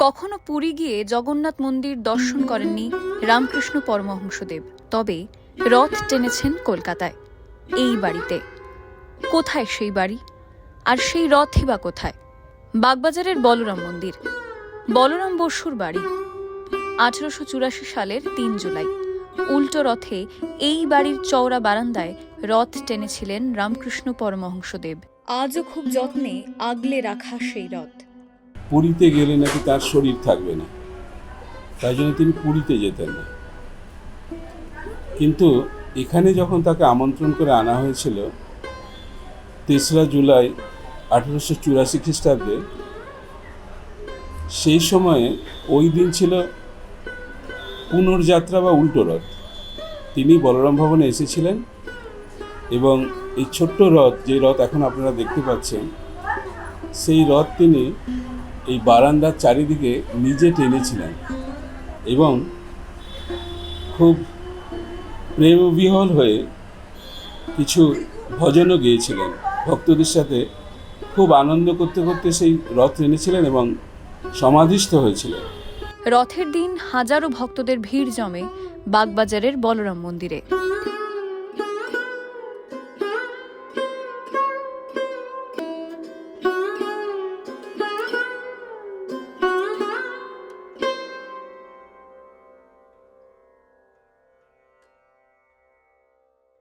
কখনো পুরী গিয়ে জগন্নাথ মন্দির দর্শন করেননি রামকৃষ্ণ পরমহংসদেব, তবে রথ টেনেছেন কলকাতায়, এই বাড়িতে। কোথায় সেই বাড়ি, আর সেই রথই বা কোথায়? বাগবাজারের বলরাম মন্দির, বলরাম বসুর বাড়ি। 1884 সালের 3 জুলাই উল্টো রথে এই বাড়ির চওড়া বারান্দায় রথ টেনেছিলেন রামকৃষ্ণ পরমহংসদেব। আজও খুব যত্নে আগলে রাখা সেই রথ। পুরীতে গেলে নাকি তার শরীর থাকবে না, তাই জন্য তিনি পুরীতে যেতেন না। কিন্তু এখানে যখন তাকে আমন্ত্রণ করে আনা হয়েছিল 3রা জুলাই 1884 খ্রিস্টাব্দে, সেই সময়ে ওই দিন ছিল পুনর্যাত্রা বা উল্টো রথ। তিনি বলরাম ভবনে এসেছিলেন এবং এই ছোট্ট রথ, যে রথ এখন আপনারা দেখতে পাচ্ছেন, সেই রথ তিনি এই বারান্দার চারিদিকে নিজে টেনেছিলেন এবং খুব প্রেমবিহ্বল হয়ে কিছু ভজনও গেয়েছিলেন। ভক্তদের সাথে খুব আনন্দ করতে করতে সেই রথ টেনেছিলেন এবং সমাধিস্থ হয়েছিলেন। রথের দিন হাজারো ভক্তদের ভিড় জমে বাগবাজারের বলরাম মন্দিরে।